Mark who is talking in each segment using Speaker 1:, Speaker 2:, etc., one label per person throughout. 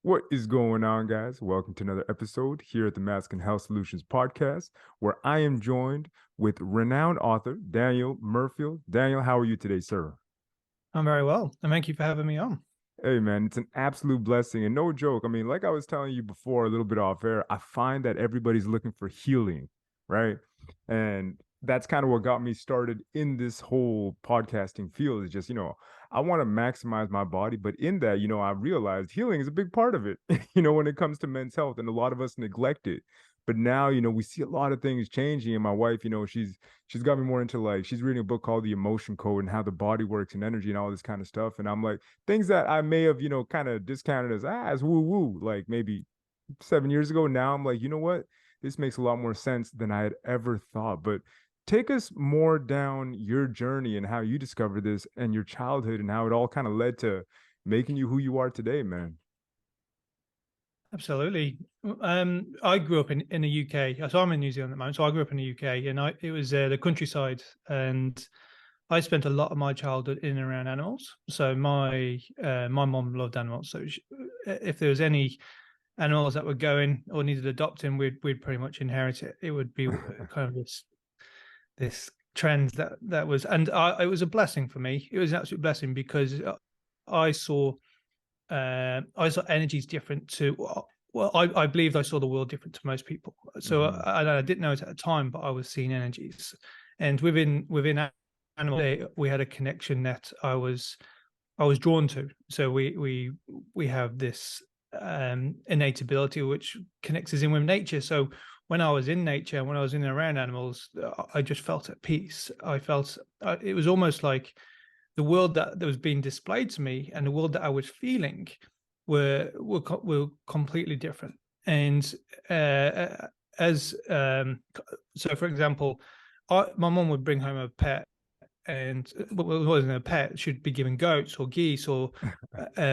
Speaker 1: What is going on, guys? Welcome to another episode here at the Mask and Health Solutions podcast, where I am joined with renowned author Daniel Mirfield. Daniel, how are you today, sir?
Speaker 2: I'm very well, and thank you for having me on.
Speaker 1: Hey, man, it's an absolute blessing and no joke. I mean, like I was telling you before, a little bit off air, I find that everybody's looking for healing, right? And that's kind of what got me started in this whole podcasting field is just, I want to maximize my body, but in that, I realized healing is a big part of it, when it comes to men's health, and a lot of us neglect it. But now, we see a lot of things changing, and my wife, she's got me more into like she's reading a book called The Emotion Code and how the body works and energy and all this kind of stuff. And I'm like, things that I may have, kind of discounted as woo woo, like maybe 7 years ago. Now I'm like, you know what? This makes a lot more sense than I had ever thought. But take us more down your journey and how you discovered this and your childhood and how it all kind of led to making you who you are today, man.
Speaker 2: Absolutely. I grew up in the UK. So I'm in New Zealand at the moment. So I grew up in the UK, and it was the countryside, and I spent a lot of my childhood in and around animals. So my mom loved animals. So if there was any animals that were going or needed adopting, we'd pretty much inherit it. It would be kind of this trend that was, and it was a blessing for me. It was an absolute blessing because I saw I saw energies different to, well, I believed I saw the world different to most people. So
Speaker 1: Hmm.
Speaker 2: I didn't know it at the time, but I was seeing energies, and within animal, we had a connection that I was drawn to. So we have this innate ability which connects us in with nature. So when I was in nature, when I was in and around animals, I just felt at peace. I felt it was almost like the world that was being displayed to me and the world that I was feeling were completely different. And as so, for example, my mom would bring home a pet, and it wasn't a pet; she'd be giving goats or geese or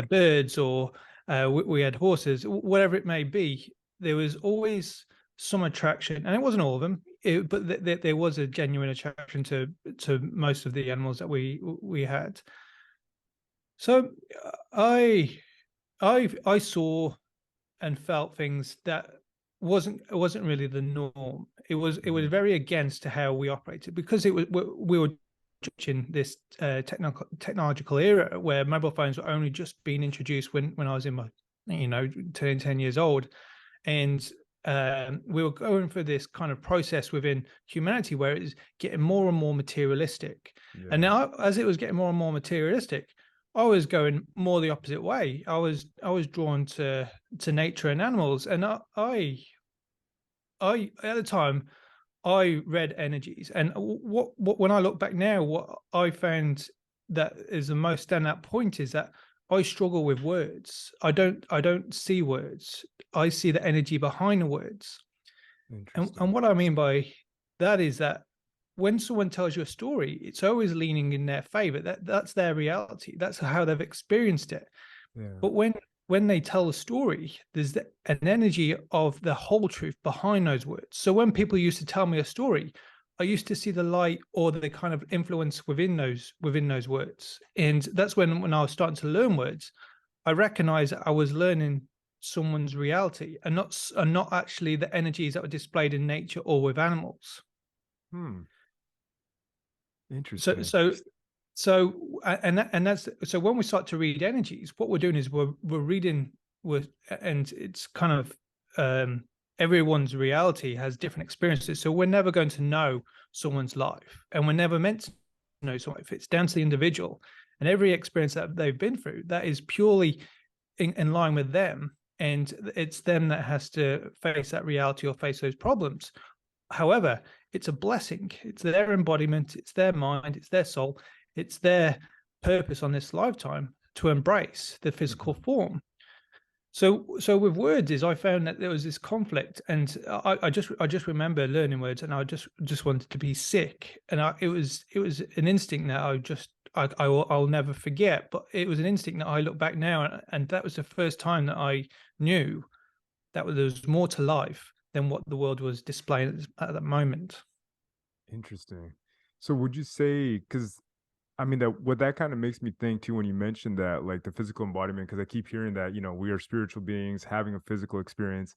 Speaker 2: birds, or we had horses, whatever it may be. There was always some attraction, and it wasn't all of them, but there was a genuine attraction to most of the animals that we had. So I saw and felt things that wasn't really the norm. It was
Speaker 1: Hmm.
Speaker 2: very against to how we operated because we were in this technological era where mobile phones were only just being introduced when I was in my turning 10 years old, and we were going through this kind of process within humanity where it is getting more and more materialistic. And
Speaker 1: Yeah.
Speaker 2: now, as it was getting more and more materialistic, I was going more the opposite way. I was drawn to nature and animals, and I at the time I read energies, and what when I look back now, what I found that is the most standout point is that I struggle with words. I don't see words. I see the energy behind the words. And
Speaker 1: Interesting.
Speaker 2: what I mean by that is that when someone tells you a story, it's always leaning in their favor. That's their reality. That's how they've experienced it.
Speaker 1: Yeah.
Speaker 2: But when they tell a story, there's an energy of the whole truth behind those words. So when people used to tell me a story, I used to see the light or the kind of influence within those words. And that's when I was starting to learn words, I recognized that I was learning someone's reality and not actually the energies that were displayed in nature or with animals.
Speaker 1: Hmm.
Speaker 2: So
Speaker 1: Interesting.
Speaker 2: so that's so when we start to read energies, what we're doing is we're reading with, and it's kind of everyone's reality has different experiences. So we're never going to know someone's life, and we're never meant to know someone. If it's down to the individual, and every experience that they've been through, that is purely in line with them, and it's them that has to face that reality or face those problems. However, it's a blessing. It's their embodiment, it's their mind, it's their soul, it's their purpose on this lifetime to embrace the physical
Speaker 1: Hmm.
Speaker 2: form. So with words is I found that there was this conflict, and I just remember learning words, and I just wanted to be sick, and it was an instinct that I'll never forget. But it was an instinct that I look back now, and that was the first time that I knew that there was more to life than what the world was displaying at that moment.
Speaker 1: Interesting. So would you say, because I mean, that what that kind of makes me think too when you mentioned that, like the physical embodiment, because I keep hearing that, we are spiritual beings having a physical experience,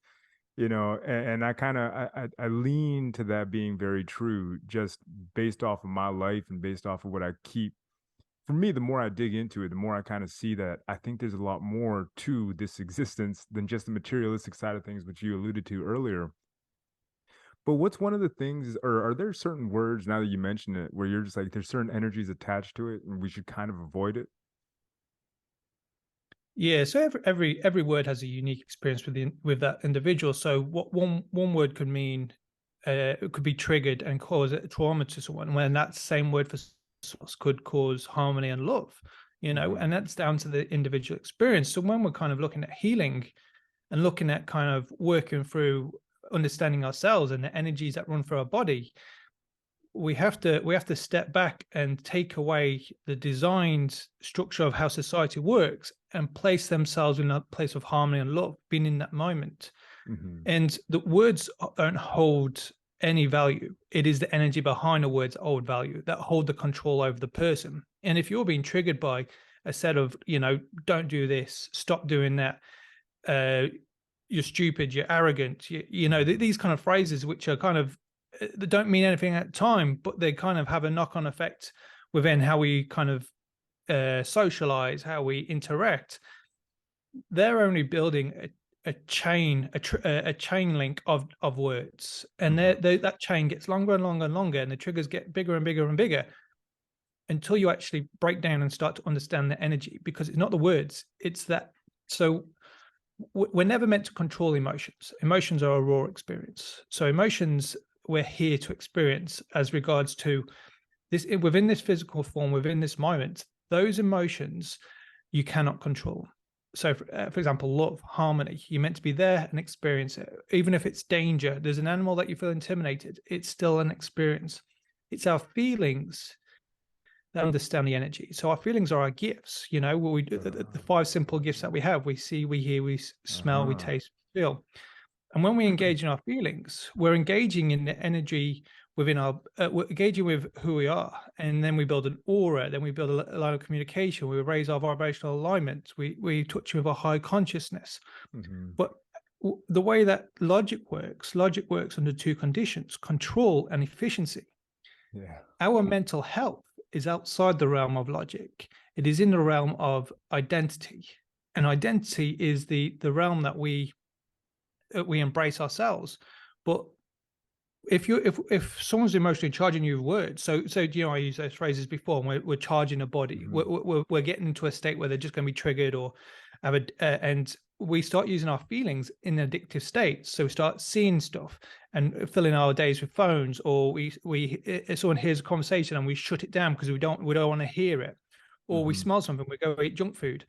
Speaker 1: and I kind of I lean to that being very true, just based off of my life and based off of what I keep. For me, the more I dig into it, the more I kind of see that I think there's a lot more to this existence than just the materialistic side of things, which you alluded to earlier. But what's one of the things, or are there certain words now that you mention it, where you're just like, there's certain energies attached to it and we should kind of avoid it?
Speaker 2: Yeah, so every word has a unique experience with that individual. So what one word could mean, it could be triggered and cause a trauma to someone, when that same word for source could cause harmony and love,
Speaker 1: Hmm.
Speaker 2: and that's down to the individual experience. So when we're kind of looking at healing and looking at kind of working through understanding ourselves and the energies that run through our body, we have to step back and take away the designed structure of how society works and place themselves in a place of harmony and love, being in that moment.
Speaker 1: Hmm.
Speaker 2: And the words don't hold any value. It is the energy behind the words that hold value, that hold the control over the person. And if you're being triggered by a set of, don't do this, stop doing that, uh, you're stupid, you're arrogant,
Speaker 1: Hmm.
Speaker 2: these kind of phrases, which are kind of, they don't mean anything at the time, but they kind of have a knock-on effect within how we kind of socialize, how we interact. They're only building a chain, a chain link of words, and
Speaker 1: Hmm.
Speaker 2: that chain gets longer and longer and longer, and the triggers get bigger and bigger and bigger until you actually break down and start to understand the energy, because it's not the words, it's that. So we're never meant to control emotions. Emotions are a raw experience. So emotions, we're here to experience as regards to this within this physical form, within this moment. Those emotions you cannot control. So, for example, love, harmony, you're meant to be there and experience it. Even if it's danger, there's an animal that you feel intimidated, it's still an experience. It's our feelings that understand the energy. So our feelings are our gifts. We the five simple gifts that we have: we see, we hear, we smell, we
Speaker 1: Uh-huh.
Speaker 2: taste, feel. And when we engage in our feelings, we're engaging in the energy within our, we're engaging with who we are. And then we build an aura, then we build a line of communication, we raise our vibrational alignment, we touch with our high consciousness.
Speaker 1: Hmm.
Speaker 2: But the way that logic works under two conditions: control and efficiency.
Speaker 1: Yeah.
Speaker 2: Our mental health is outside the realm of logic. It is in the realm of identity. And identity is the realm that we embrace ourselves. But if someone's emotionally charging you with words, so I use those phrases before, and we're charging a body,
Speaker 1: Hmm.
Speaker 2: we're getting into a state where they're just going to be triggered, or have and we start using our feelings in addictive states. So we start seeing stuff and filling our days with phones, or we if someone hears a conversation and we shut it down because we don't want to hear it, or we
Speaker 1: Hmm.
Speaker 2: smell something, we go eat junk food.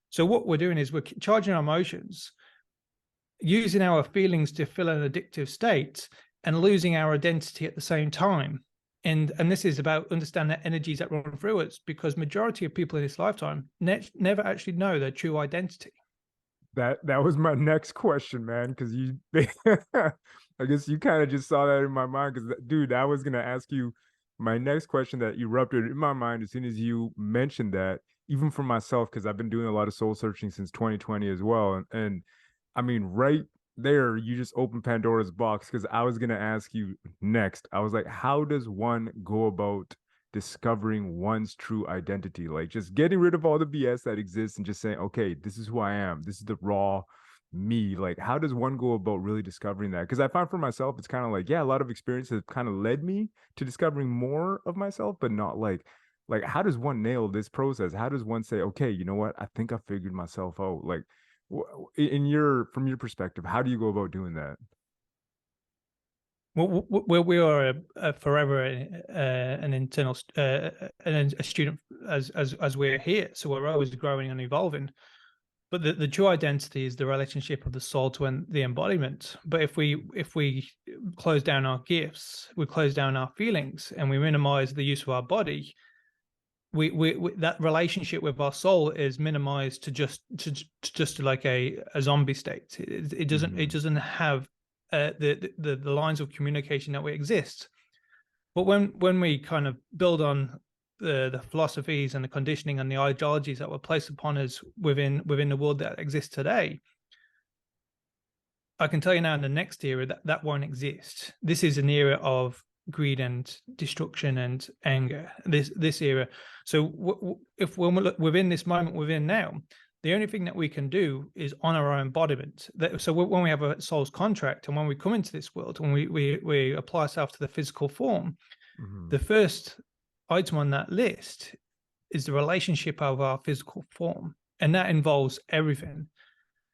Speaker 2: So what we're doing is we're charging our emotions, using our feelings to fill an addictive state, and losing our identity at the same time. And this is about understanding the energies that run through us, because majority of people in this lifetime never actually know their true identity.
Speaker 1: That was my next question, man, because you I guess you kind of just saw that in my mind because dude, I was gonna ask you my next question that erupted in my mind as soon as you mentioned that, even for myself, because I've been doing a lot of soul searching since 2020 as well. And I mean, right there, you just opened Pandora's box because I was gonna ask you next. I was like, how does one go about discovering one's true identity, like just getting rid of all the BS that exists and just saying, okay, this is who I am, this is the raw me? Like, how does one go about really discovering that? Because I find for myself, it's kind of like, yeah, a lot of experiences have kind of led me to discovering more of myself, but not like how does one nail this process? How does one say, okay, you know what, I think I figured myself out? Like, in your from your perspective, how do you go about doing that?
Speaker 2: Well, we are forever an internal a student as we're here, so we're always growing and evolving. But the true identity is the relationship of the soul to the embodiment. But if we close down our gifts, we close down our feelings, and we minimize the use of our body, we that relationship with our soul is minimized to just like a zombie state. It
Speaker 1: Hmm.
Speaker 2: doesn't have the lines of communication that we exist. But when we kind of build on the philosophies and the conditioning and the ideologies that were placed upon us within the world that exists today, I can tell you now in the next era that won't exist. This is an era of greed and destruction and anger. This era. So if when we look within this moment within now, the only thing that we can do is honor our embodiment. So when we have a soul's contract and when we come into this world, when we apply ourselves to the physical form,
Speaker 1: Mm-hmm.
Speaker 2: the first item on that list is the relationship of our physical form, and that involves everything.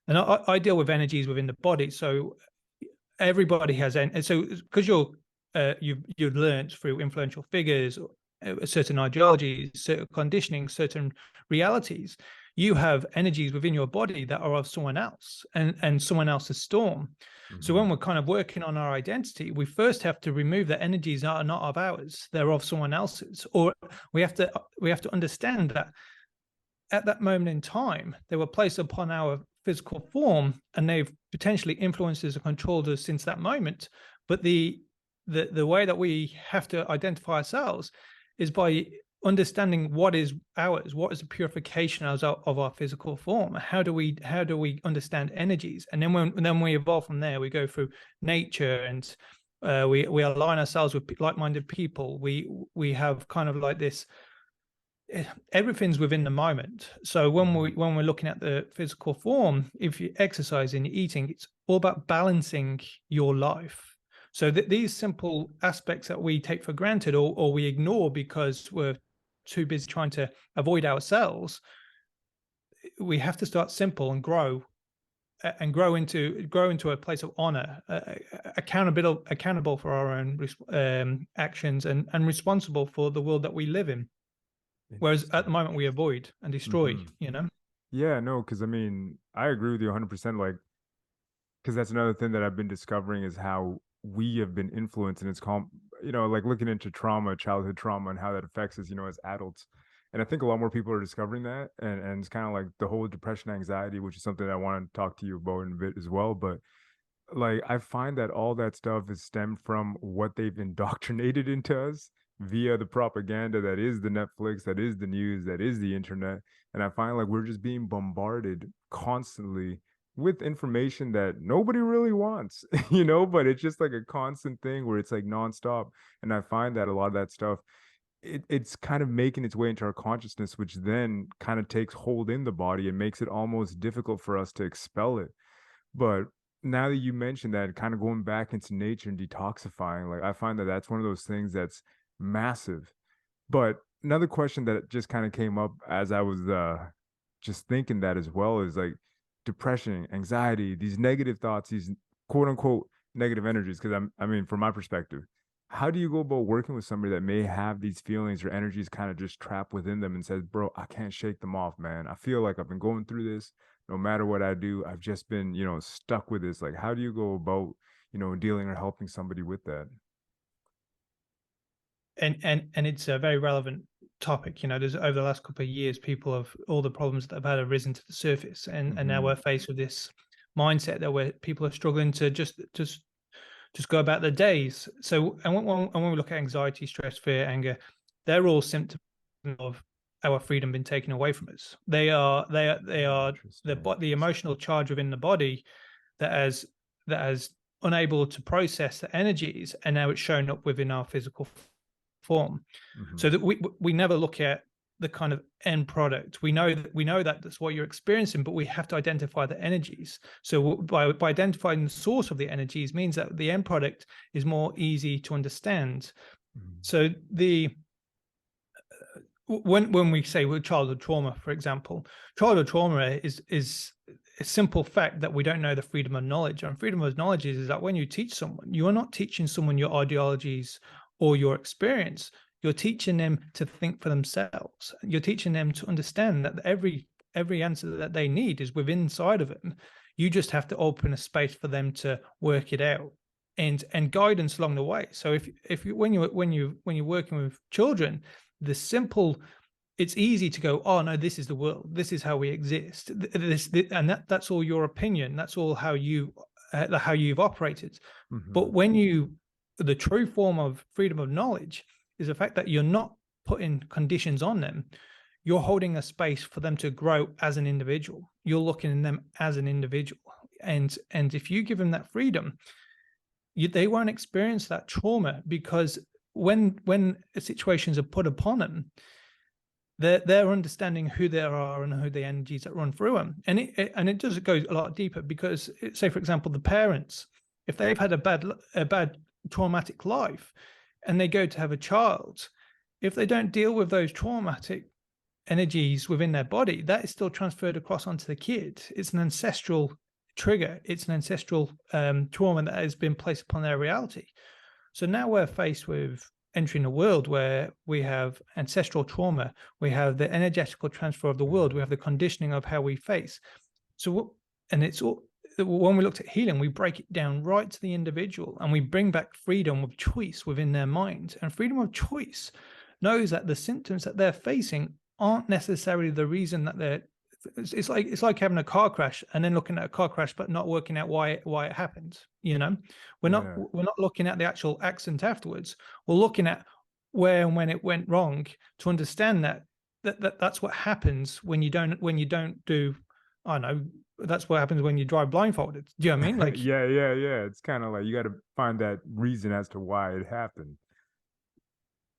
Speaker 2: And I deal with energies within the body, so everybody has, and so because you've learned through influential figures, certain ideologies, certain conditioning, certain realities, you have energies within your body that are of someone else and someone else's storm. So
Speaker 1: Mm-hmm.
Speaker 2: when we're kind of working on our identity, we first have to remove the energies that are not of ours; they're of someone else's, or we have to understand that at that moment in time, they were placed upon our physical form, and they've potentially influenced us and controlled us since that moment. But the way that we have to identify ourselves is by understanding what is ours, what is the purification of our physical form. How do we understand energies, and then we evolve from there. We go through nature, and we align ourselves with like-minded people. We have kind of like this, everything's within the moment. So when we're looking at the physical form, if you exercise and you're eating, it's all about balancing your life. So these simple aspects that we take for granted or we ignore because we're too busy trying to avoid ourselves, we have to start simple and grow into a place of honor, accountable for our own actions, and responsible for the world that we live in. Whereas at the
Speaker 1: Interesting.
Speaker 2: moment we avoid and destroy,
Speaker 1: Mm-hmm.
Speaker 2: you know?
Speaker 1: Yeah, no, because I mean, I agree with you 100%. Like, because that's another thing that I've been discovering is how we have been influenced, and it's called, like looking into trauma, childhood trauma, and how that affects us, as adults. And I think a lot more people are discovering that, and it's kind of like the whole depression, anxiety, which is something that I want to talk to you about in a bit as well. But like, I find that all that stuff is stemmed from what they've indoctrinated into us via the propaganda that is the Netflix, that is the news, that is the internet. And I find like we're just being bombarded constantly with information that nobody really wants, but it's just like a constant thing where it's like nonstop. And I find that a lot of that stuff, it's kind of making its way into our consciousness, which then kind of takes hold in the body and makes it almost difficult for us to expel it. But now that you mentioned that, kind of going back into nature and detoxifying, like I find that that's one of those things that's massive. But another question that just kind of came up as I was just thinking that as well is like depression, anxiety, these negative thoughts, these quote unquote negative energies. Because I mean, from my perspective, how do you go about working with somebody that may have these feelings or energies kind of just trapped within them and says, bro, I can't shake them off, man. I feel like I've been going through this. No matter what I do, I've just been, stuck with this. Like, how do you go about, dealing or helping somebody with that?
Speaker 2: And it's a very relevant topic. There's over the last couple of years, people have all the problems that have had arisen to the surface, and now
Speaker 1: Mm-hmm.
Speaker 2: we're faced with this mindset that where people are struggling to just go about their days. So, and when we look at anxiety, stress, fear, anger, they're all symptoms of our freedom being taken away from us. They are
Speaker 1: Interesting.
Speaker 2: the emotional charge within the body that has unable to process the energies, and now it's shown up within our physical form.
Speaker 1: Mm-hmm.
Speaker 2: So that we never look at the kind of end product. We know that that's what you're experiencing, but we have to identify the energies. So by identifying the source of the energies means that the end product is more easy to understand.
Speaker 1: Mm-hmm.
Speaker 2: So when we say with childhood trauma, for example, childhood trauma is a simple fact that we don't know the freedom of knowledge. And freedom of knowledge is that when you teach someone, you are not teaching someone your ideologies or your experience. You're teaching them to think for themselves. You're teaching them to understand that every answer that they need is within inside of them. You just have to open a space for them to work it out, and guidance along the way. So if you when you're working with children, the simple, it's easy to go, oh no, this is the world, this is how we exist, and that's all your opinion, that's all how you've operated.
Speaker 1: Mm-hmm.
Speaker 2: But the true form of freedom of knowledge is the fact that you're not putting conditions on them, you're holding a space for them to grow as an individual. You're looking at them as an individual. And if you give them that freedom, they won't experience that trauma, because when situations are put upon them, they're understanding who they are and who the energies that run through them. And it does go a lot deeper, because say, for example, the parents, if they've had a bad traumatic life and they go to have a child, if they don't deal with those traumatic energies within their body, that is still transferred across onto the kid. It's an ancestral trigger. It's an ancestral trauma that has been placed upon their reality. So now we're faced with entering a world where we have ancestral trauma, we have the energetical transfer of the world, we have the conditioning of how we face. So, and it's all, when we looked at healing, we break it down right to the individual, and we bring back freedom of choice within their mind. And freedom of choice knows that the symptoms that they're facing aren't necessarily the reason that they're. It's like having a car crash and then looking at a car crash but not working out why it happened. We're not looking at the actual accident afterwards. We're looking at where and when it went wrong, to understand that's what happens when you don't do. I don't know. That's what happens when you drive blindfolded. Do you know what I mean? Like,
Speaker 1: yeah. It's kind of like you got to find that reason as to why it happened.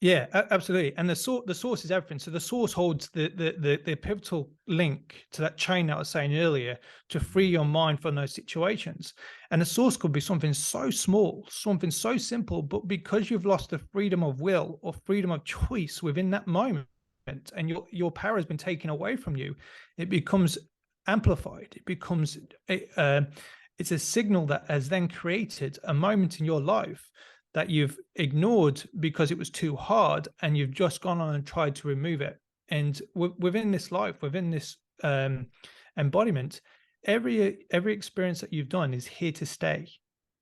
Speaker 2: yeah, absolutely. And the source is everything. So the source holds the pivotal link to that chain that I was saying earlier, to free your mind from those situations. And the source could be something so small, something so simple, but because you've lost the freedom of will or freedom of choice within that moment, and your power has been taken away from you, it becomes amplified. It becomes it's a signal that has then created a moment in your life that you've ignored because it was too hard, and you've just gone on and tried to remove it. And within this life, within this embodiment, every experience that you've done is here to stay.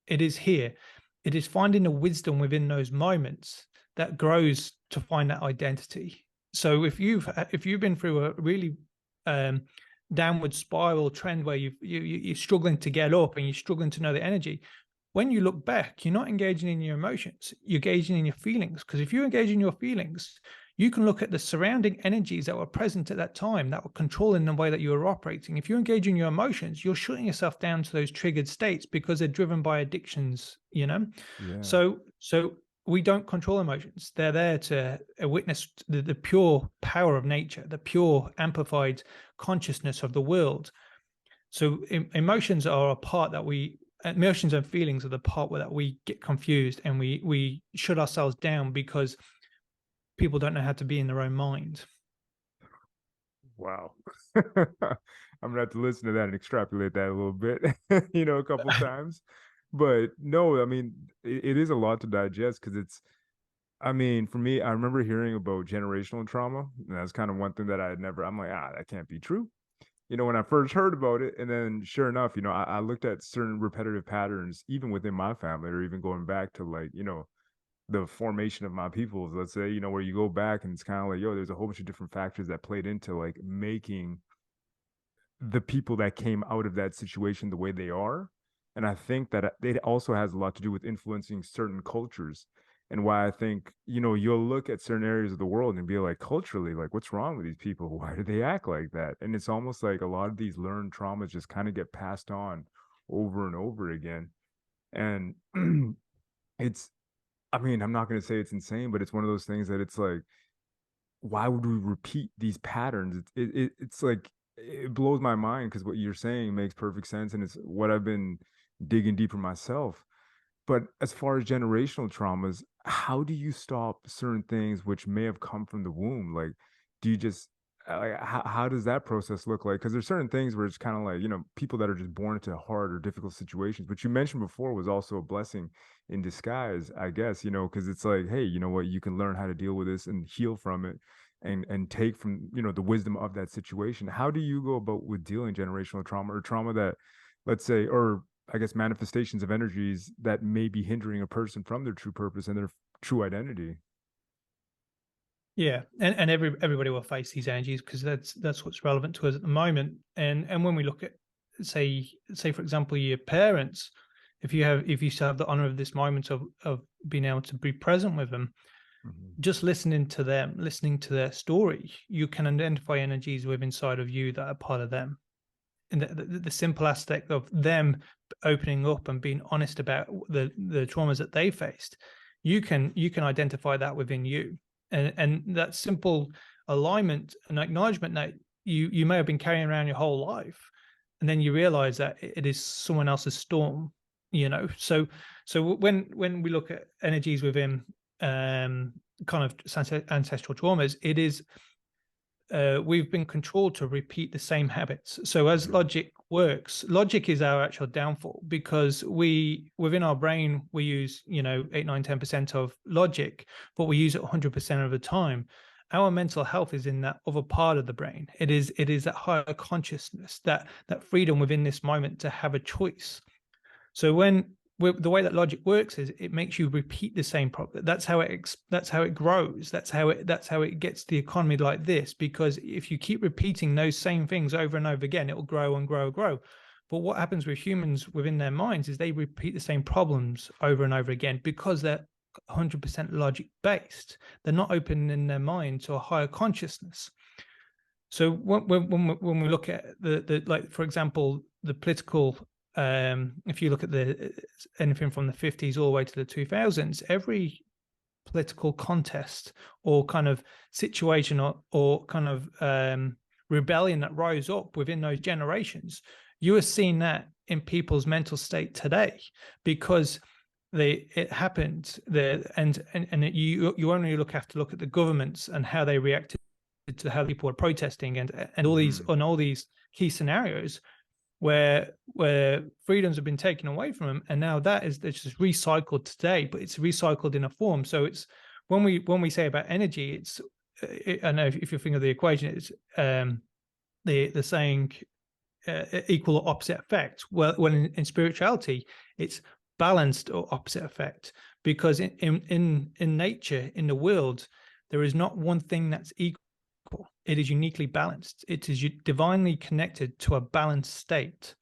Speaker 2: It is here. It is finding the wisdom within those moments that grows to find that identity. So if you've been through a really downward spiral trend where you're struggling to get up and you're struggling to know the energy, when you look back, you're not engaging in your emotions, you're engaging in your feelings. Because if you engage in your feelings, you can look at the surrounding energies that were present at that time that were controlling the way that you were operating. If you engage in your emotions, you're shutting yourself down to those triggered states because they're driven by addictions,
Speaker 1: Yeah.
Speaker 2: So we don't control emotions. They're there to witness the pure power of nature, the pure amplified consciousness of the world. So emotions are a part that emotions and feelings are the part where that we get confused, and we shut ourselves down because people don't know how to be in their own mind.
Speaker 1: Wow. I'm gonna have to listen to that and extrapolate that a little bit, a couple times. But no, I mean, it is a lot to digest, because for me, I remember hearing about generational trauma, and that's kind of one thing that I'm like, that can't be true. When I first heard about it, and then sure enough, I looked at certain repetitive patterns, even within my family, or even going back to like, the formation of my peoples, let's say, where you go back and it's kind of like, there's a whole bunch of different factors that played into like making the people that came out of that situation the way they are. And I think that it also has a lot to do with influencing certain cultures. And why I think, you'll look at certain areas of the world and be like, culturally, like, what's wrong with these people? Why do they act like that? And it's almost like a lot of these learned traumas just kind of get passed on over and over again. And it's, I'm not going to say it's insane, but it's one of those things that it's like, why would we repeat these patterns? It's like, it blows my mind, because what you're saying makes perfect sense. And it's what I've been digging deeper myself. But as far as generational traumas, how do you stop certain things which may have come from the womb? Like, do you just like how does that process look like? Because there's certain things where it's kind of like, people that are just born into hard or difficult situations. But you mentioned before was also a blessing in disguise, I guess, because it's like, hey, you know what, you can learn how to deal with this and heal from it, and take from, the wisdom of that situation. How do you go about with dealing generational trauma, or trauma that, let's say, or I guess manifestations of energies that may be hindering a person from their true purpose and their true identity?
Speaker 2: Yeah, and everybody will face these energies, because that's what's relevant to us at the moment. And when we look at, say for example, your parents, if you still have the honor of this moment of being able to be present with them,
Speaker 1: Mhm.
Speaker 2: Just listening to them, listening to their story, you can identify energies within inside of you that are part of them. And the simple aspect of them opening up and being honest about the traumas that they faced, you can identify that within you. And that simple alignment and acknowledgement that you may have been carrying around your whole life, and then you realize that it is someone else's storm, you know. So when we look at energies within kind of ancestral traumas, it is we've been controlled to repeat the same habits. So as
Speaker 1: Yeah.
Speaker 2: logic works, logic is our actual downfall, because we within our brain we use 8, 9, 10% of logic, but we use it 100% of the time. Our mental health is in that other part of the brain. It is that higher consciousness, that freedom within this moment to have a choice. So the way that logic works is it makes you repeat the same problem. That's how it grows. That's how it gets the economy like this. Because if you keep repeating those same things over and over again, it will grow and grow and grow. But what happens with humans within their minds is they repeat the same problems over and over again because they're 100% logic based. They're not open in their mind to a higher consciousness. So when we look at the like, for example, the political, if you look at anything from the 50s all the way to the 2000s, every political contest or kind of situation or kind of rebellion that rose up within those generations, you are seeing that in people's mental state today, because it happened there, and you only have to look at the governments and how they reacted to how people were protesting, and
Speaker 1: Mhm.
Speaker 2: all these key scenarios where freedoms have been taken away from them, and now it's just recycled today, but it's recycled in a form. So it's when we say about energy, it's I know if you think of the equation, it's the saying equal or opposite effect. Well, when in spirituality, it's balanced or opposite effect, because in nature, in the world, there is not one thing that's equal. It is uniquely balanced. It is divinely connected to a balanced state.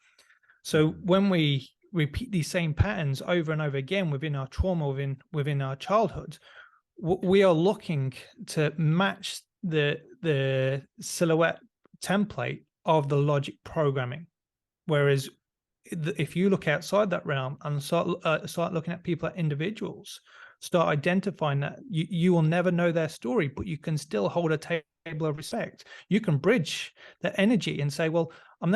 Speaker 2: So
Speaker 1: Mhm.
Speaker 2: when we repeat these same patterns over and over again within our trauma, within our childhood, we are looking to match the silhouette template of the logic programming. Whereas if you look outside that realm and start looking at people as individuals, start identifying that you will never know their story, but you can still hold a table of respect. You can bridge that energy and say, well, I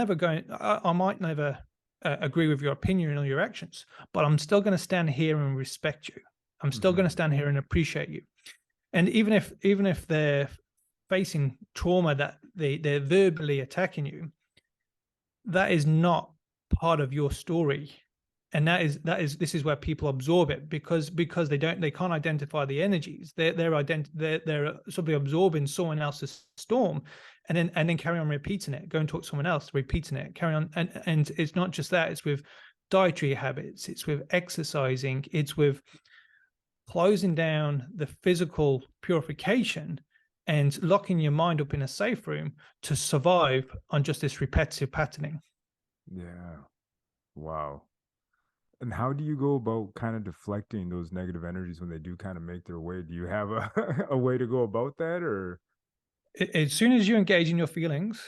Speaker 2: might never agree with your opinion or your actions, but I'm still going to stand here and respect you. I'm still going to
Speaker 1: Mhm.
Speaker 2: stand here and appreciate you. And even if they're facing trauma that they're verbally attacking you, that is not part of your story. And this is where people absorb it, because they can't identify the energies. They're simply absorbing someone else's storm, and then carry on repeating it. Go and talk to someone else, repeating it, carry on. And it's not just that, it's with dietary habits, it's with exercising, it's with closing down the physical purification and locking your mind up in a safe room to survive on just this repetitive patterning.
Speaker 1: Yeah. Wow. And how do you go about kind of deflecting those negative energies when they do kind of make their way? Do you have a a way to go about that, or?
Speaker 2: As soon as you engage in your feelings,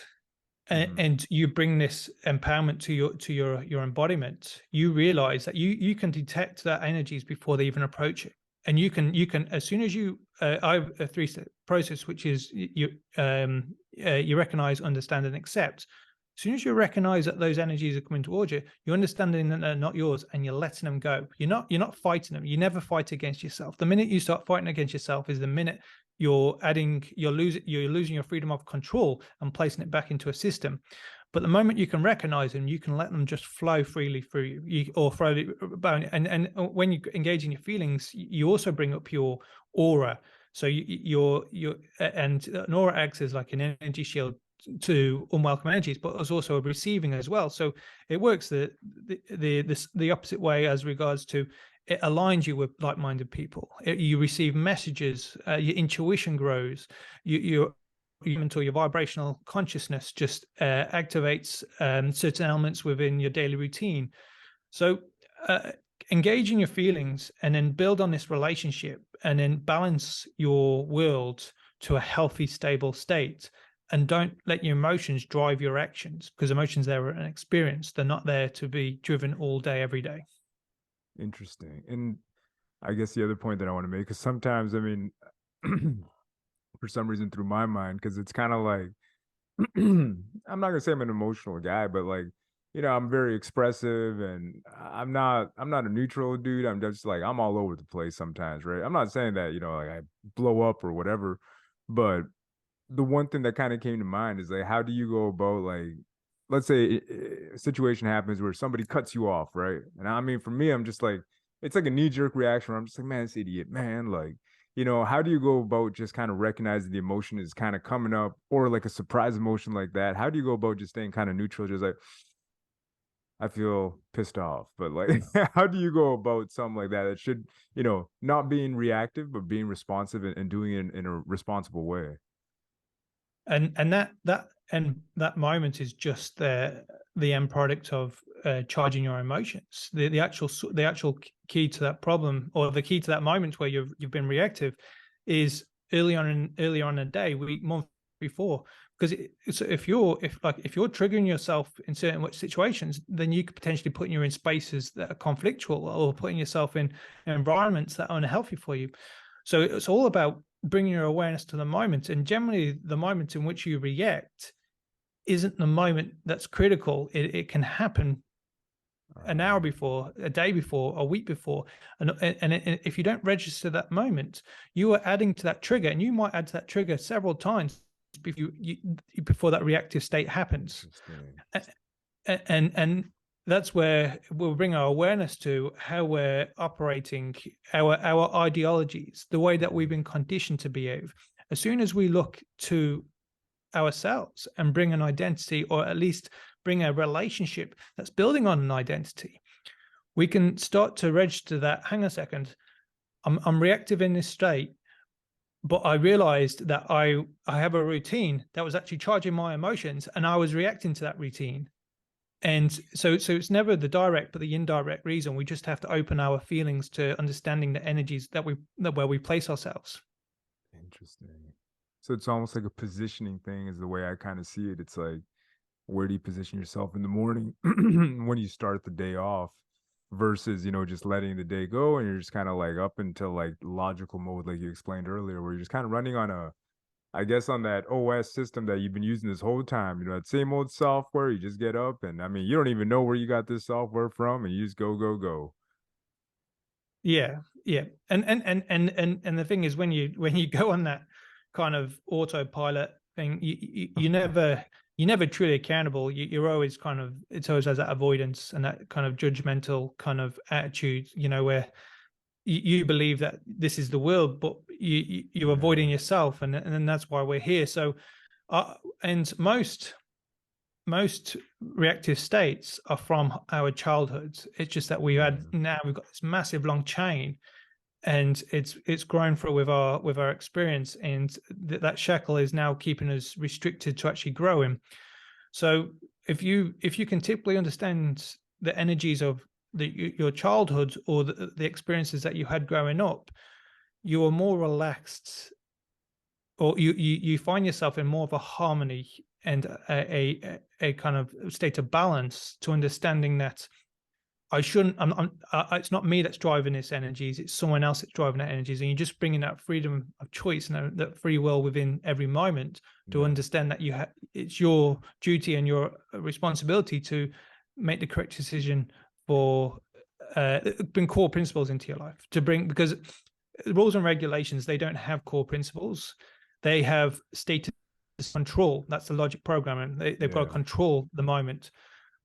Speaker 1: Mhm.
Speaker 2: and you bring this empowerment to your embodiment, you realize that you can detect that energies before they even approach it. And you can as soon as you I have a 3-step process, which is you recognize, understand, and accept. As soon as you recognize that those energies are coming towards you, you're understanding that they're not yours, and you're letting them go. You're not fighting them. You never fight against yourself. The minute you start fighting against yourself is the minute you're losing your freedom of control and placing it back into a system. But the moment you can recognize them, you can let them just flow freely through you, or flow about. And when you engage in your feelings, you also bring up your aura. So you're and an aura acts as like an energy shield to unwelcome energies, but it's also a receiving as well. So it works the opposite way as regards to it aligns you with like-minded people. You receive messages, your intuition grows, your mental, your vibrational consciousness just activates certain elements within your daily routine. So uh, engage in your feelings and then build on this relationship, and then balance your world to a healthy, stable state. And don't let your emotions drive your actions, because emotions, they're an experience. They're not there to be driven all day, every day.
Speaker 1: Interesting. And I guess the other point that I want to make, because sometimes, I mean, for some reason through my mind, because it's kind of like, I'm not gonna say I'm an emotional guy, but like, I'm very expressive, and I'm not a neutral dude. I'm just like I'm all over the place sometimes, right? I'm not saying that, like I blow up or whatever, but the one thing that kind of came to mind is like, how do you go about, like, let's say a situation happens where somebody cuts you off, right? And I mean, for me, I'm just like, it's like a knee jerk reaction where I'm just like, man, this idiot, man. Like, how do you go about just kind of recognizing the emotion is kind of coming up, or like a surprise emotion like that? How do you go about just staying kind of neutral? Just like, I feel pissed off, but like, how do you go about something like that? It should, not being reactive, but being responsive, and doing it in a responsible way.
Speaker 2: And that moment is just the end product of charging your emotions. The actual key to that problem, or the key to that moment where you've been reactive, is early on in the day, week, month before. Because if you're triggering yourself in certain situations, then you could potentially putting you in spaces that are conflictual, or putting yourself in environments that are unhealthy for you. So it's all about bringing your awareness to the moment. And generally, the moment in which you react isn't the moment that's critical. It can happen an hour before, a day before, a week before. And if you don't register that moment, you are adding to that trigger, and you might add to that trigger several times before that reactive state happens. And that's where we'll bring our awareness to how we're operating, our ideologies, the way that we've been conditioned to behave. As soon as we look to ourselves and bring an identity, or at least bring a relationship that's building on an identity, we can start to register that, hang on a second, I'm reactive in this state, but I realized that I have a routine that was actually charging my emotions, and I was reacting to that routine. And so it's never the direct but the indirect reason. We just have to open our feelings to understanding the energies where we place ourselves.
Speaker 1: Interesting. So it's almost like a positioning thing, is the way I kind of see it. It's like, where do you position yourself in the morning when you start the day off, versus, just letting the day go, and you're just kind of like up until like logical mode, like you explained earlier, where you're just kind of running on I guess, on that OS system that you've been using this whole time, that same old software. You just get up, and I mean, you don't even know where you got this software from, and you just go, go, go.
Speaker 2: Yeah, yeah. And the thing is, when you go on that kind of autopilot thing, you never truly accountable. You're always kind of, it's always has that avoidance and that kind of judgmental kind of attitude, where you believe that this is the world, but you're avoiding yourself, and then that's why we're here. So, and most reactive states are from our childhoods. It's just that we've got this massive long chain, and it's grown through with our experience, and that shackle is now keeping us restricted to actually growing. So if you can typically understand the energies of your childhood, or the experiences that you had growing up, you are more relaxed, or you find yourself in more of a harmony and a kind of state of balance, to understanding that I shouldn't. It's not me that's driving this energies. It's someone else that's driving that energies, and you're just bringing that freedom of choice and that free will within every moment, to understand that it's your duty and your responsibility to make the correct decision for bring core principles into your life. Because rules and regulations, they don't have core principles. They have status control. That's the logic programming. They've got to control the moment.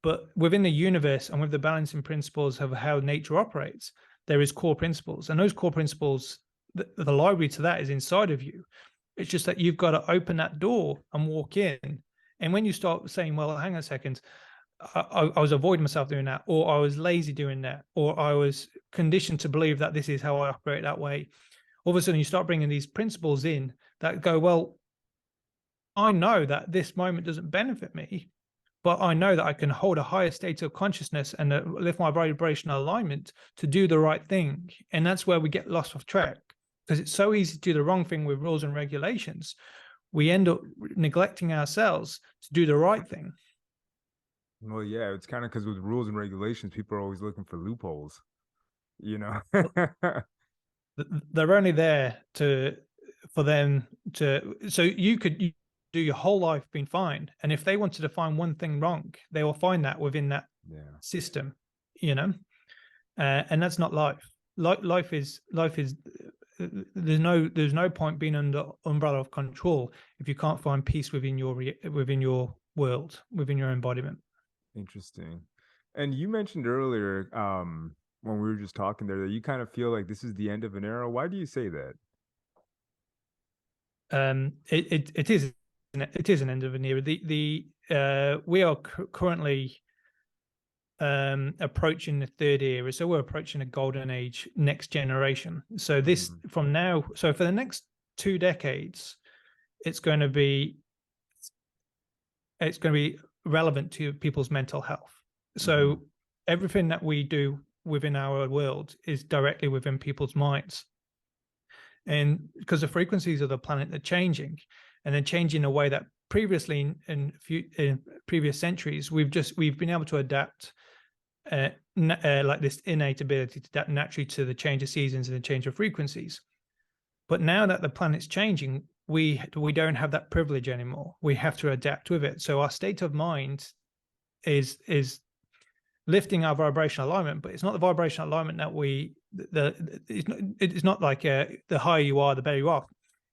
Speaker 2: But within the universe, and with the balancing principles of how nature operates, there is core principles. And those core principles, the library to that is inside of you. It's just that you've got to open that door and walk in. And when you start saying, well, hang on a second, I was avoiding myself doing that, or I was lazy doing that, or I was conditioned to believe that this is how I operate that way, all of a sudden you start bringing these principles in that go, well, I know that this moment doesn't benefit me, but I know that I can hold a higher state of consciousness and lift my vibrational alignment to do the right thing. And that's where we get lost off track. because it's so easy to do the wrong thing with rules and regulations, we end up neglecting ourselves to do the right thing.
Speaker 1: Well, yeah, it's kind of because with rules and regulations, people are always looking for loopholes, you know?
Speaker 2: They're only there to for them to, so you could do your whole life being fine, and if they wanted to find one thing wrong, they will find that within that
Speaker 1: Yeah.
Speaker 2: system, you know. And that's not life. Life is there's no point being under umbrella of control if you can't find peace within your world, within your embodiment.
Speaker 1: Interesting. And you mentioned earlier, when we were just talking there, that you kind of feel like this is the end of an era. Why do you say that?
Speaker 2: It is an end of an era. The we are currently approaching the third era, so we're approaching a golden age, next generation. So this
Speaker 1: Mhm.
Speaker 2: from now, so for the next 2 decades, it's going to be it's going to be relevant to people's mental health.
Speaker 1: Mhm.
Speaker 2: So everything that we do within our world is directly within people's minds. And because the frequencies of the planet are changing, and they're changing in a way that previously in previous centuries we've been able to adapt, like this innate ability to adapt naturally to the change of seasons and the change of frequencies. But now that the planet's changing, we don't have that privilege anymore. We have to adapt with it. So our state of mind is lifting our vibrational alignment, but it's not the vibrational alignment that it's not like the higher you are, the better you are.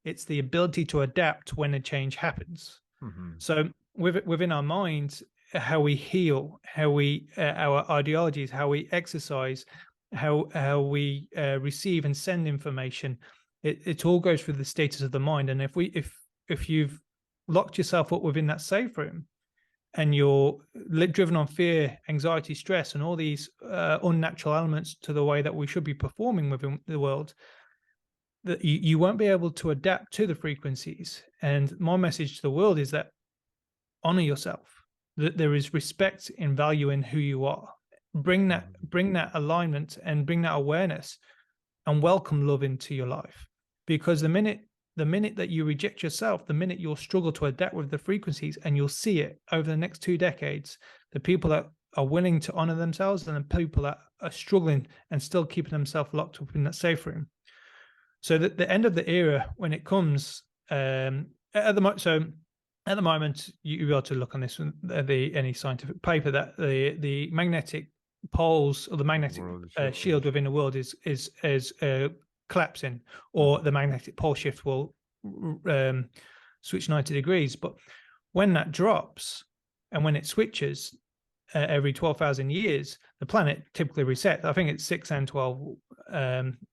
Speaker 2: It's the ability to adapt when a change happens.
Speaker 1: Mhm.
Speaker 2: So within our minds, how we heal, how we our ideologies, how we exercise, how we receive and send information, it all goes through the status of the mind. And if you've locked yourself up within that safe room, and you're driven on fear, anxiety, stress, and all these unnatural elements to the way that we should be performing within the world, that you won't be able to adapt to the frequencies. And my message to the world is that honor yourself, that there is respect and value in who you are.
Speaker 1: Mhm.
Speaker 2: Bring that alignment and bring that awareness, and welcome love into your life. Because the minute that you reject yourself, the minute you'll struggle to adapt with the frequencies, and you'll see it over the next 2 decades, the people that are willing to honor themselves and the people that are struggling and still keeping themselves locked up in that safe room. So that the end of the era, when it comes, at the moment, so at the moment, you'll be able to look on this one, any scientific paper, that the magnetic poles or the
Speaker 1: The
Speaker 2: magnetic
Speaker 1: world is shifting.
Speaker 2: shield within the world is collapsing, or
Speaker 1: Mhm.
Speaker 2: the magnetic pole shift will um, switch 90 degrees. But when that drops and when it switches every 12,000 years, the planet typically resets. I think it's 6 and 12.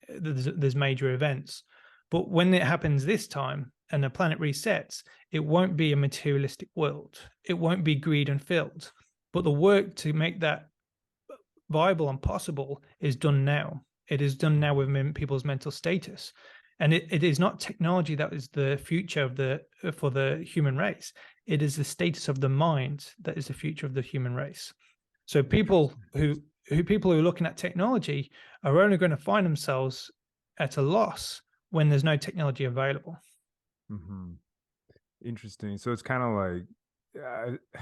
Speaker 2: There's major events. But when it happens this time and the planet resets, it won't be a materialistic world. It won't be greed and filled. But the work to make that viable and possible is done now. It is done now with people's mental status. And it is not technology that is the future of for the human race. It is the status of the mind that is the future of the human race. So
Speaker 1: Interesting.
Speaker 2: people who are looking at technology are only going to find themselves at a loss when there's no technology available.
Speaker 1: Mhm. Interesting. So it's kind of like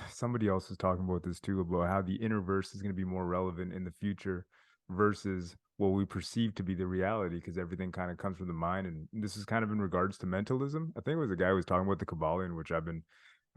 Speaker 1: somebody else was talking about this too, about how the inner verse is going to be more relevant in the future versus what we perceive to be the reality, because everything kind of comes from the mind. And this is kind of in regards to mentalism. I think it was a guy who was talking about the Kabbalah, in which I've been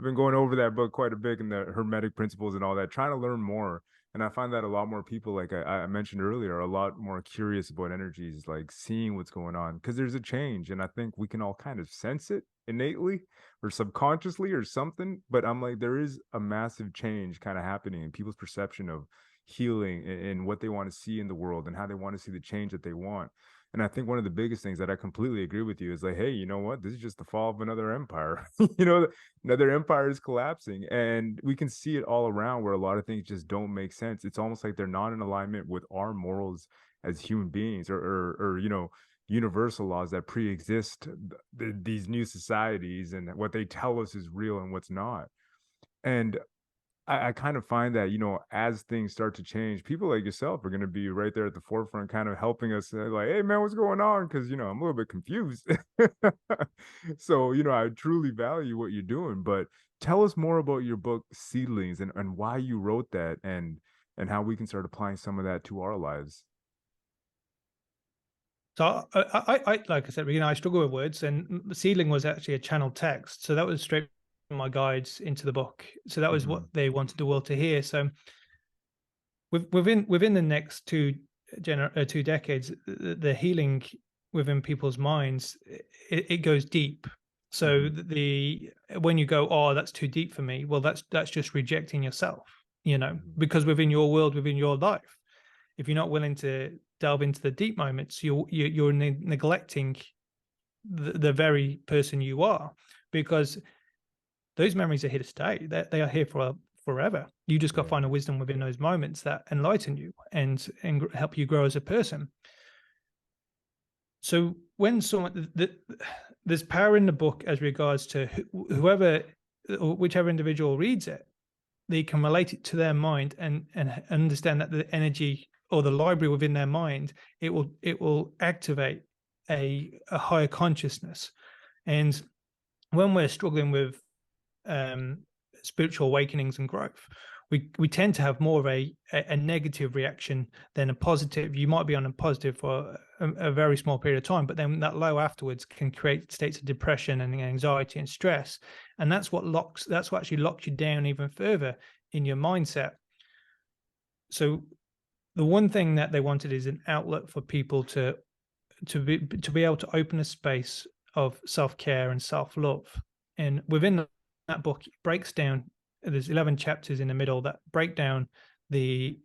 Speaker 1: going over that book quite a bit, and the Hermetic principles and all that, trying to learn more. And I find that a lot more people, like I mentioned earlier, are a lot more curious about energies, like seeing what's going on, because there's a change, and I think we can all kind of sense it innately or subconsciously or something. But I'm like, there is a massive change kind of happening in people's perception of healing and what they want to see in the world and how they want to see the change that they want. And I think one of the biggest things that I completely agree with you is like, hey, you know what? This is just the fall of another empire. Another empire is collapsing. And we can see it all around where a lot of things just don't make sense. It's almost like they're not in alignment with our morals as human beings, or universal laws that pre-exist these new societies, and what they tell us is real and what's not. And I kind of find that, as things start to change, people like yourself are going to be right there at the forefront, kind of helping us, like, hey, man, what's going on? Because, I'm a little bit confused. So, I truly value what you're doing. But tell us more about your book, Seedlings, and why you wrote that, and how we can start applying some of that to our lives.
Speaker 2: So like I said, I struggle with words, and seedling was actually a channel text. So that was straight from my guides into the book. So that was what
Speaker 1: Hmm.
Speaker 2: they wanted the world to hear. So within the next two decades, the healing within people's minds, it goes deep. So
Speaker 1: Hmm.
Speaker 2: the when you go, oh, that's too deep for me, well, that's just rejecting yourself,
Speaker 1: Hmm.
Speaker 2: because within your world, within your life, if you're not willing to delve into the deep moments, you're neglecting the very person you are, because those memories are here to stay. They are here for forever. You just got to
Speaker 1: Yeah.
Speaker 2: find a wisdom within those moments that enlighten you and help you grow as a person. So when there's power in the book as regards to whoever, whichever individual reads it, they can relate it to their mind and understand that the energy or the library within their mind, it will activate a higher consciousness. And when we're struggling with um, spiritual awakenings and growth, we tend to have more of a negative reaction than a positive. You might be on a positive for a very small period of time, but then that low afterwards can create states of depression and anxiety and stress, and that's what actually locks you down even further in your mindset. So the one thing that they wanted is an outlet for people to be able to open a space of self-care and self-love. And within that book, it breaks down, there's 11 chapters in the middle that break down the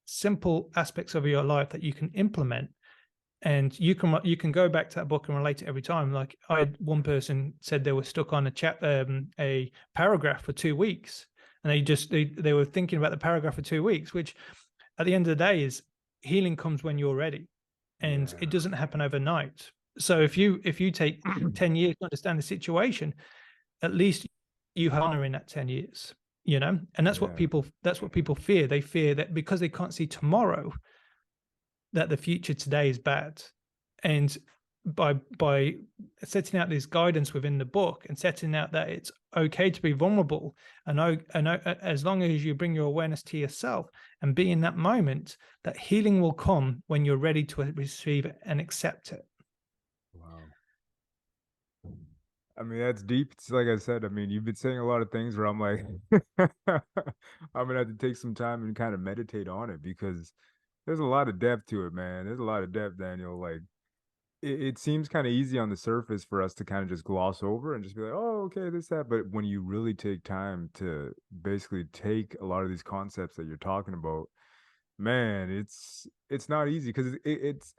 Speaker 2: simple aspects of your life that you can implement. And you can go back to that book and relate it every time. Like, I had one person said they were stuck on a paragraph for 2 weeks, and they were thinking about the paragraph for 2 weeks, which at the end of the day is healing comes when you're ready, and it
Speaker 1: Yeah.
Speaker 2: doesn't happen overnight. So if you take 10 years to understand the situation, at least you have honor in that 10 years, and
Speaker 1: Yeah.
Speaker 2: that's what people fear. They fear that because they can't see tomorrow, that the future today is bad. And by setting out this guidance within the book and setting out that it's okay to be vulnerable, and as long as you bring your awareness to yourself and be in that moment, that healing will come when you're ready to receive it and accept it.
Speaker 1: Wow. I mean, that's deep. It's like I said, I mean, you've been saying a lot of things where I'm like, I'm gonna have to take some time and kind of meditate on it, because there's a lot of depth to it, man. There's a lot of depth, Daniel. Like, it seems kind of easy on the surface for us to kind of just gloss over and just be like, oh, okay, this, that. But when you really take time to basically take a lot of these concepts that you're talking about, man, it's not easy, because it's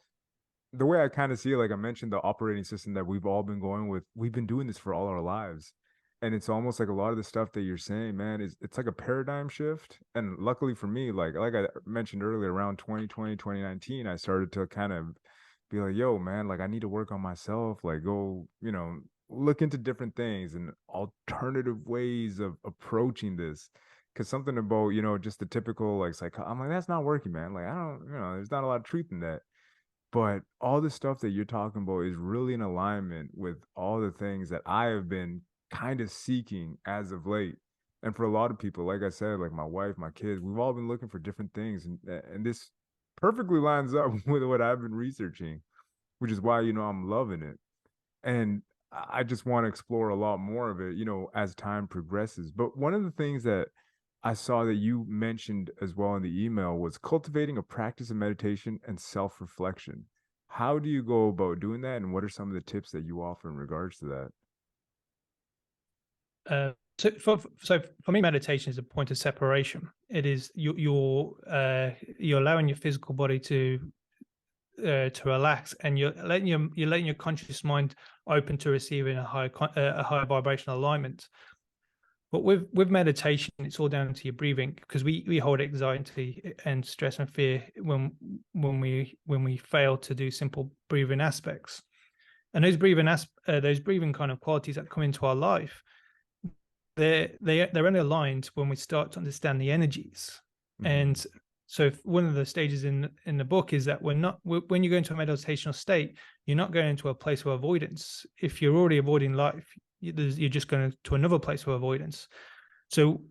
Speaker 1: the way I kind of see it. Like I mentioned, the operating system that we've all been going with, we've been doing this for all our lives. And it's almost like a lot of the stuff that you're saying, man, is it's like a paradigm shift. And luckily for me, like I mentioned earlier, around 2020, 2019, I started to kind of be like, yo, man, like I need to work on myself, like go, look into different things and alternative ways of approaching this. Cause something about, just the typical like I'm like, that's not working, man. Like I don't, there's not a lot of truth in that. But all the stuff that you're talking about is really in alignment with all the things that I have been kind of seeking as of late. And for a lot of people, like I said, like my wife, my kids, we've all been looking for different things. And this perfectly lines up with what I've been researching, which is why, I'm loving it. And I just want to explore a lot more of it, as time progresses. But one of the things that I saw that you mentioned as well in the email was cultivating a practice of meditation and self reflection. How do you go about doing that? And what are some of the tips that you offer in regards to that?
Speaker 2: So for me, meditation is a point of separation. It is you're allowing your physical body to relax, and you're letting your conscious mind open to receiving a higher vibrational alignment. But with meditation, it's all down to your breathing, because we hold anxiety and stress and fear when we fail to do simple breathing aspects. And those breathing kind of qualities that come into our life, they're only aligned when we start to understand the energies.
Speaker 1: Mm-hmm.
Speaker 2: And so one of the stages in the book is that when you go into a meditational state, you're not going into a place of avoidance. If you're already avoiding life, you're just going to another place of avoidance. So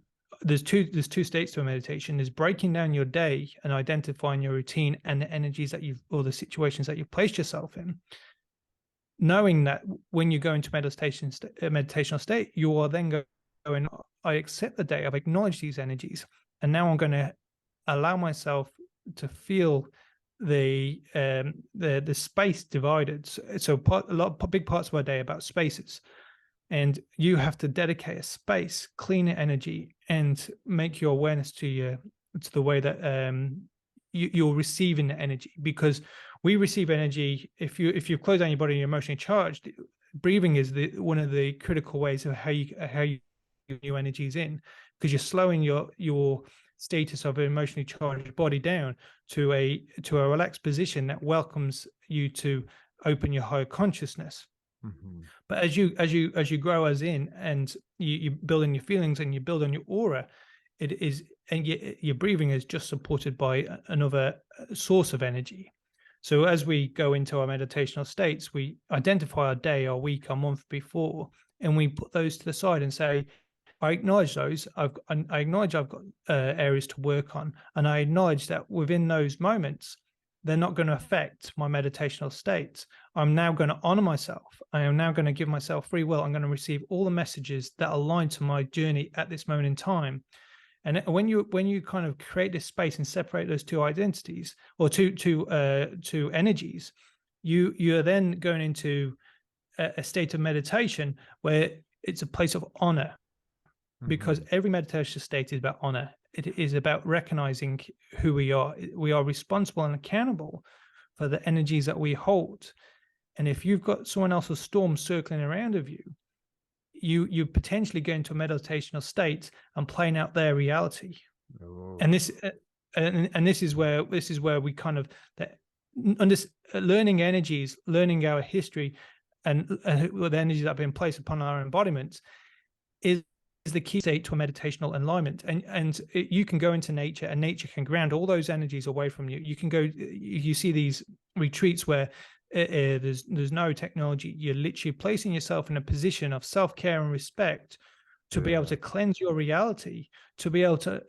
Speaker 2: there's two states to a meditation. There's breaking down your day and identifying your routine and the energies that you've, or the situations that you've placed yourself in, knowing that when you go into meditational state, you are then going, I accept the day, I've acknowledged these energies, and now I'm going to allow myself to feel the space divided. So big parts of our day about spaces, and you have to dedicate a space, clean energy, and make your awareness to the way that you're receiving the energy, because we receive energy if you close down your body and you're emotionally charged. Breathing is one of the critical ways of how you new energies in, because you're slowing your status of an emotionally charged body down to a relaxed position that welcomes you to open your higher consciousness.
Speaker 1: Mm-hmm.
Speaker 2: But as you grow as in, and you build in your feelings and you build on your aura, it is, and your breathing is just supported by another source of energy. So as we go into our meditational states, we identify our day, our week, our month before, and we put those to the side and say, I acknowledge those. I acknowledge I've got areas to work on, and I acknowledge that within those moments, they're not going to affect my meditational states. I'm now going to honor myself. I am now going to give myself free will. I'm going to receive all the messages that align to my journey at this moment in time. And when you kind of create this space and separate those two identities, or two energies, you're then going into a state of meditation where it's a place of honor, because
Speaker 1: Mm-hmm.
Speaker 2: every meditation state is about honor. It is about recognizing who we are. We are responsible and accountable for the energies that we hold. And if you've got someone else's storm circling around of you, you potentially go into a meditational state and playing out their reality.
Speaker 1: Oh.
Speaker 2: And this is where we kind of learning energies, learning our history, and the energies that have been placed upon our embodiments is the key state to a meditational alignment. And you can go into nature, and nature can ground all those energies away from you. You can go, you see these retreats where there's no technology. You're literally placing yourself in a position of self-care and respect to be able to cleanse your reality, to be able to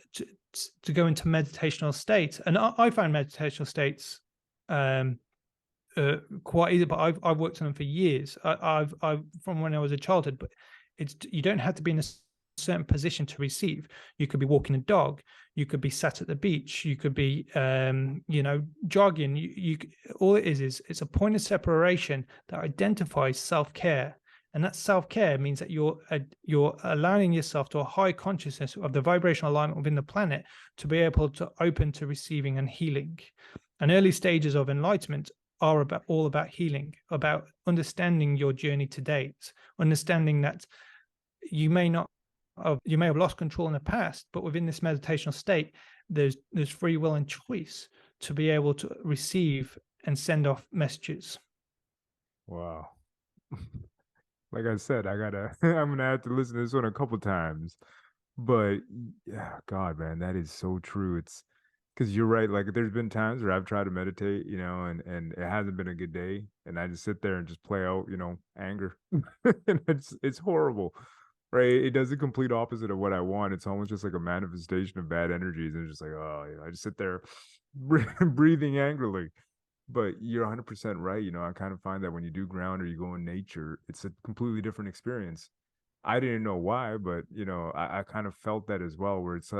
Speaker 2: go into meditational states. And I found meditational states quite easy, but I've worked on them for years. I've from when I was a childhood. But you don't have to be in a certain position to receive. You could be walking a dog, you could be sat at the beach, you could be jogging. You all it is it's a point of separation that identifies self-care. And that self-care means that you're allowing yourself to a high consciousness of the vibrational alignment within the planet to be able to open to receiving and healing. And early stages of enlightenment are all about healing, about understanding your journey to date, understanding that you may have lost control in the past, but within this meditational state, there's free will and choice to be able to receive and send off messages.
Speaker 1: Wow. Like I said, I'm gonna have to listen to this one a couple times. But yeah, God, man, that is so true. It's because you're right. Like there's been times where I've tried to meditate, and it hasn't been a good day, and I just sit there and just play out, anger, and it's horrible, right? It does the complete opposite of what I want. It's almost just like a manifestation of bad energies, and it's just like, oh, I just sit there breathing angrily. But you're 100% right. I kind of find that when you do ground or you go in nature, it's a completely different experience. I didn't know why, but I kind of felt that as well. Where it's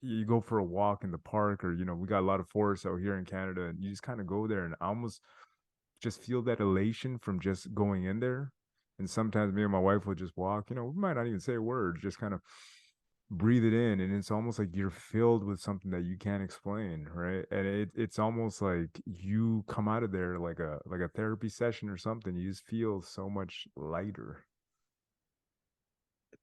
Speaker 1: you go for a walk in the park, or we got a lot of forests out here in Canada, and you just kind of go there and I almost just feel that elation from just going in there. And sometimes me and my wife will just walk. We might not even say a word, just kind of breathe it in, and it's almost like you're filled with something that you can't explain, right? And it's almost like you come out of there like a therapy session or something. You just feel so much lighter.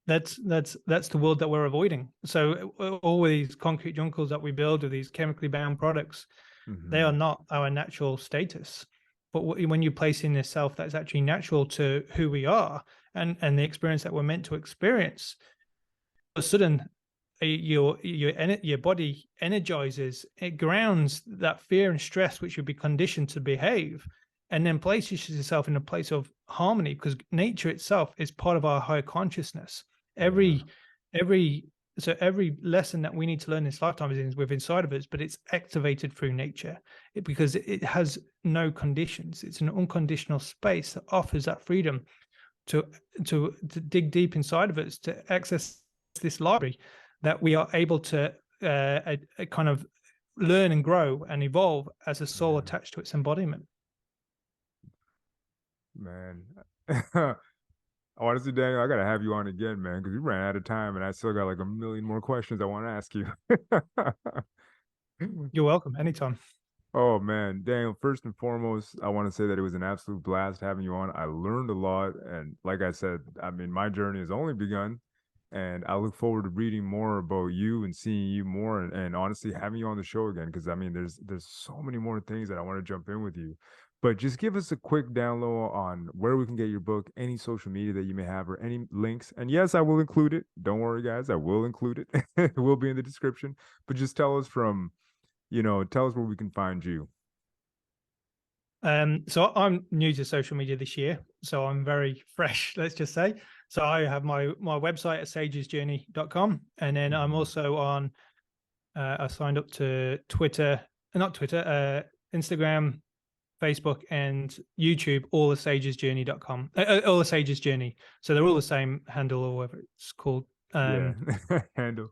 Speaker 2: That's the world that we're avoiding. So all these concrete jungles that we build with these chemically bound products, they are
Speaker 1: Mm-hmm.
Speaker 2: not our natural status. But when you place in yourself that's actually natural to who we are, and the experience that we're meant to experience, a sudden your body energizes, it grounds that fear and stress which would be conditioned to behave, and then places yourself in a place of harmony, because nature itself is part of our higher consciousness.
Speaker 1: Yeah.
Speaker 2: Every so every lesson that we need to learn in this lifetime is within inside of us, but it's activated through nature, because it has no conditions. It's an unconditional space that offers that freedom to to dig deep inside of us, to access this library that we are able to kind of learn and grow and evolve as a soul
Speaker 1: Man.
Speaker 2: attached to its embodiment.
Speaker 1: Man. Honestly, Daniel, I gotta have you on again, man, because we ran out of time and I still got like a million more questions I want to ask you.
Speaker 2: You're welcome anytime.
Speaker 1: Oh man, Daniel, first and foremost, I want to say that it was an absolute blast having you on. I learned a lot. And like I said, I mean, my journey has only begun. And I look forward to reading more about you and seeing you more and honestly having you on the show again. Cause I mean, there's so many more things that I want to jump in with you. But just give us a quick download on where we can get your book, any social media that you may have, or any links. And yes, I will include it. Don't worry, guys, I will include it. It will be in the description. But just tell us tell us where we can find you.
Speaker 2: So I'm new to social media this year, so I'm very fresh, let's just say. So I have my website at sagesjourney.com, and then I'm
Speaker 1: Mhm.
Speaker 2: also on I signed up to Twitter, not Twitter, Instagram, Facebook, and YouTube, all the sagesjourney.com, all the sages journey. So they're all the same handle, or whatever it's called.
Speaker 1: Yeah. Handle.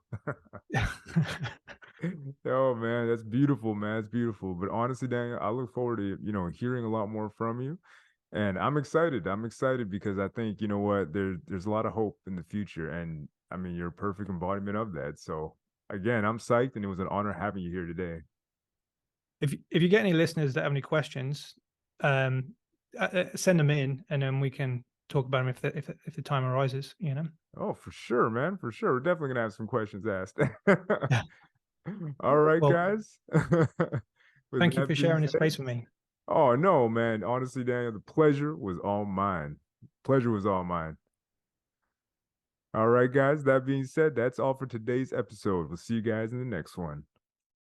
Speaker 1: Oh man, that's beautiful, man. It's beautiful. But honestly, Daniel, I look forward to, hearing a lot more from you. And I'm excited. I'm excited because I think, you know what, there's a lot of hope in the future. And I mean, you're a perfect embodiment of that. So again, I'm psyched and it was an honor having you here today.
Speaker 2: If you get any listeners that have any questions, um, send them in, and then we can talk about them if the time arises. You know.
Speaker 1: Oh, for sure, man. For sure. We're definitely gonna have some questions asked.
Speaker 2: Yeah.
Speaker 1: All right,
Speaker 2: Well,
Speaker 1: guys. With
Speaker 2: thank you
Speaker 1: that
Speaker 2: for
Speaker 1: being
Speaker 2: sharing this
Speaker 1: said,
Speaker 2: space with me.
Speaker 1: oh no, man. Honestly, Daniel, the pleasure was all mine. Pleasure was all mine. All right, guys. That being said, that's all for today's episode. We'll see you guys in the next one.